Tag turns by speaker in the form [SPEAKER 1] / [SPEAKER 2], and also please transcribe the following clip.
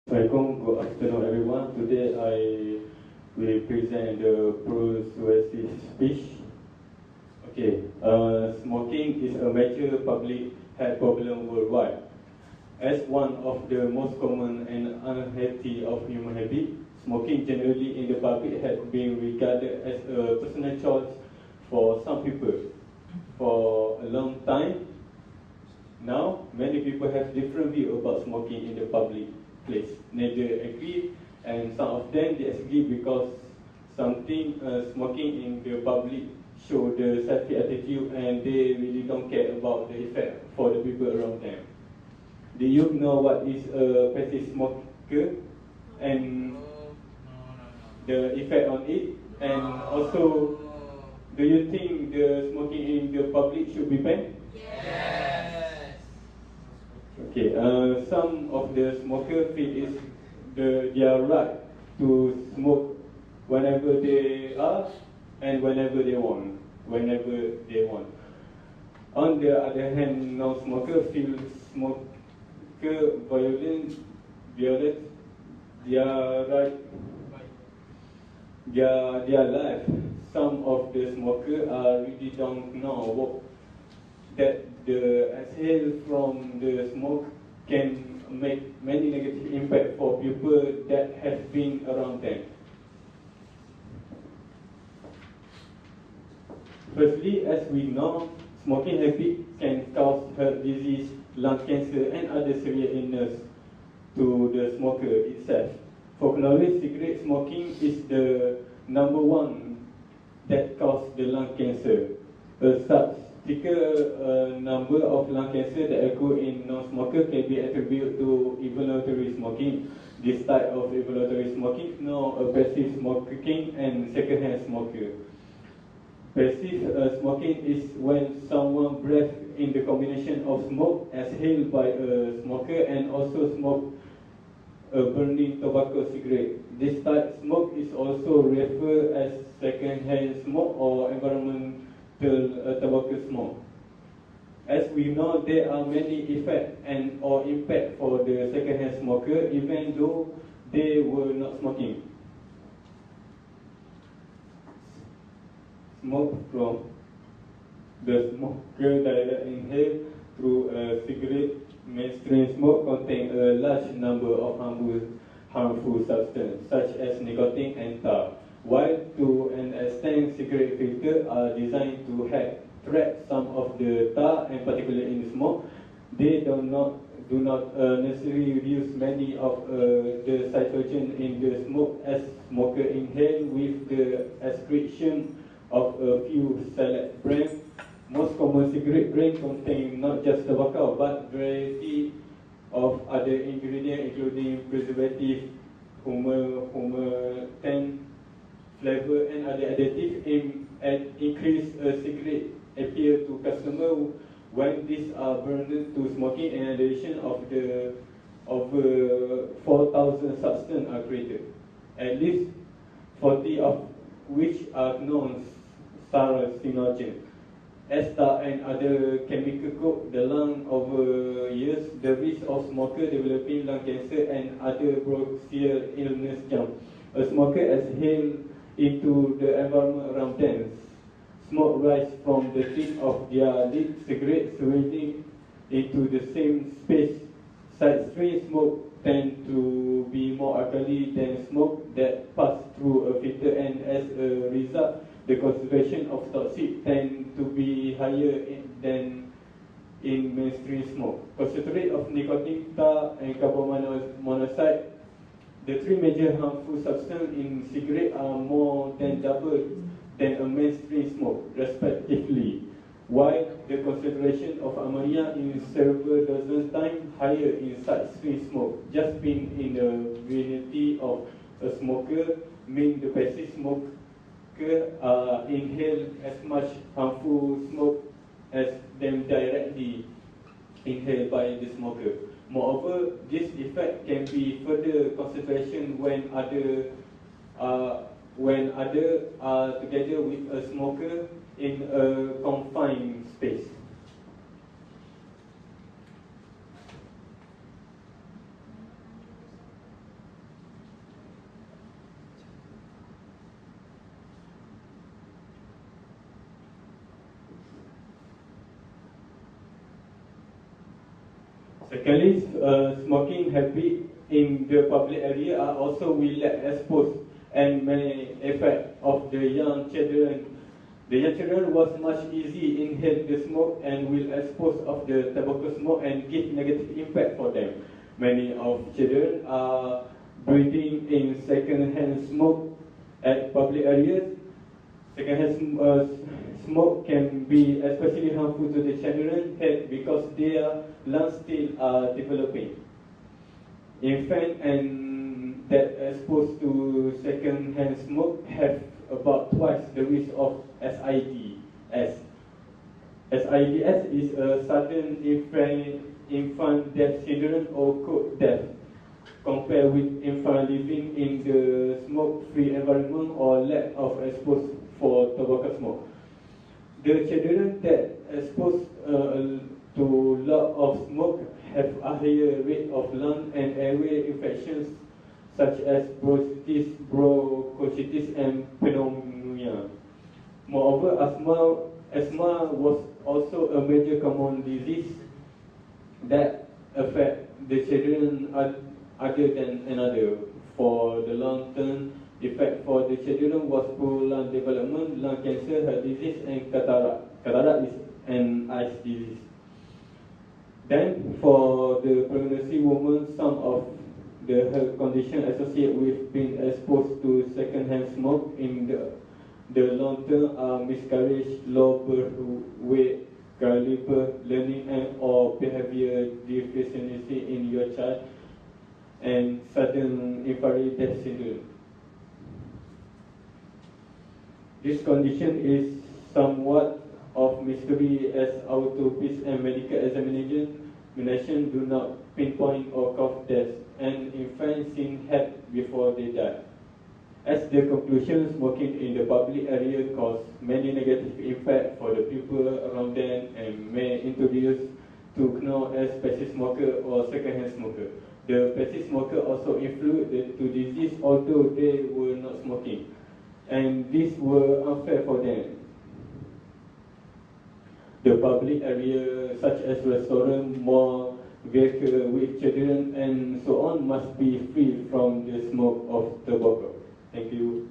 [SPEAKER 1] Assalamualaikum, good afternoon everyone. Today I will present the persuasive speech. Smoking is a major public health problem worldwide. As one of the most common and unhealthy of human habits, smoking generally in the public has been regarded as a personal choice for some people. For a long time, now many people have different view about smoking in the public place. Neither agree, and some of them disagree because smoking in the public show the selfish attitude and they really don't care about the effect for the people around them. Do you know what is a passive smoker and the effect on it? And also, do you think the smoking in the public should be banned? Some of the smokers feel it's their right to smoke whenever they are and whenever they want. On the other hand, non-smokers feel smoker violate their right, their life. Some of the smokers really don't know that the exhale from the smoke can make many negative impact for people that have been around them. Firstly, as we know, smoking habit can cause heart disease, lung cancer and other serious illness to the smoker itself. For knowledge, cigarette smoking is the number one that causes the lung cancer. A statistical number of lung cancer that occur in non-smoker can be attributed to involuntary smoking. This type of involuntary smoking is known as passive smoking and secondhand smoker. Passive smoking is when someone breathes in the combination of smoke exhaled by a smoker and also smoke a burning tobacco cigarette. This type of smoke is also referred as second-hand smoke or environmental tobacco smoke. As we know, there are many effects and or impact for the second-hand smoker, even though they were not smoking. Smoke from the smoker direct inhale through a cigarette. Mainstream smoke contains a large number of harmful substances such as nicotine and tar. While to an extent cigarette filters are designed to help trap some of the tar and particularly in the smoke, they do not necessarily reduce many of the cytogen in the smoke as smoker inhale with the excretion of a few select brands. Most common cigarette brands contain not just tobacco but variety of other ingredients including preservative, humectant, flavor and other additives aimed at increase a cigarette appeal to customers when these are burned to smoking. In addition of the over 4,000 substances are created, at least 40 of which are known carcinogen. As tar and other chemical coat the lung over years, the risk of smoker developing lung cancer and other bronchial illness jump. A smoker exhale into the environment around them. Smoke rise from the tip of their lit cigarette swirling into the same space. Side stream smoke tend to be more alkali than smoke that pass through a filter, and as a result, the concentration of toxic tend to be higher than in mainstream smoke. Concentrate of nicotine, tar, and carbon monoxide, the three major harmful substances in cigarette, are more than double than a mainstream smoke, respectively, while the concentration of ammonia is several dozen times higher in side stream smoke. Just being in the vicinity of a smoker means the passive smoker inhale as much harmful smoke as them directly inhaled by the smoker. Moreover, this effect can be further concentration when other are together with a smoker in a confined space. Secondly, smoking habits in the public area are also will exposed and may affect of the young children. The young children was much easy inhale the smoke and will expose of the tobacco smoke and give negative impact for them. Many of children are breathing in second-hand smoke at public areas. Second-hand smoke can be especially harmful to the children health because their lungs still are developing. Infants and that exposed to second-hand smoke have about twice the risk of SIDS. SIDS is a sudden infant death syndrome or code death, compared with infant living in the smoke-free environment or lack of exposure for tobacco smoke. The children that exposed to lot of smoke have a higher rate of lung and airway infections such as bronchitis, and pneumonia. Moreover, asthma was also a major common disease that affect the children other than another. For the long-term effect for the children was poor lung development, lung cancer, heart disease, and cataract. Cataract is an eye disease. Then, for the pregnancy woman, some of the health condition associated with being exposed to second-hand smoke in the long term are miscarriage, low birth weight, caliber, learning and or behavior deficiency in your child, and sudden infant death syndrome. This condition is somewhat of mystery as autopsy and medical examination do not pinpoint or cause death, and infants seen had before they die. As the conclusion, smoking in the public area cause many negative impact for the people around them and may introduce to known as passive smoker or second-hand smoker. The passive smoker also influenced to disease although they were not smoking, and these were unfair for them. The public area such as restaurant, mall, vehicle with children and so on must be free from the smoke of tobacco. Thank you.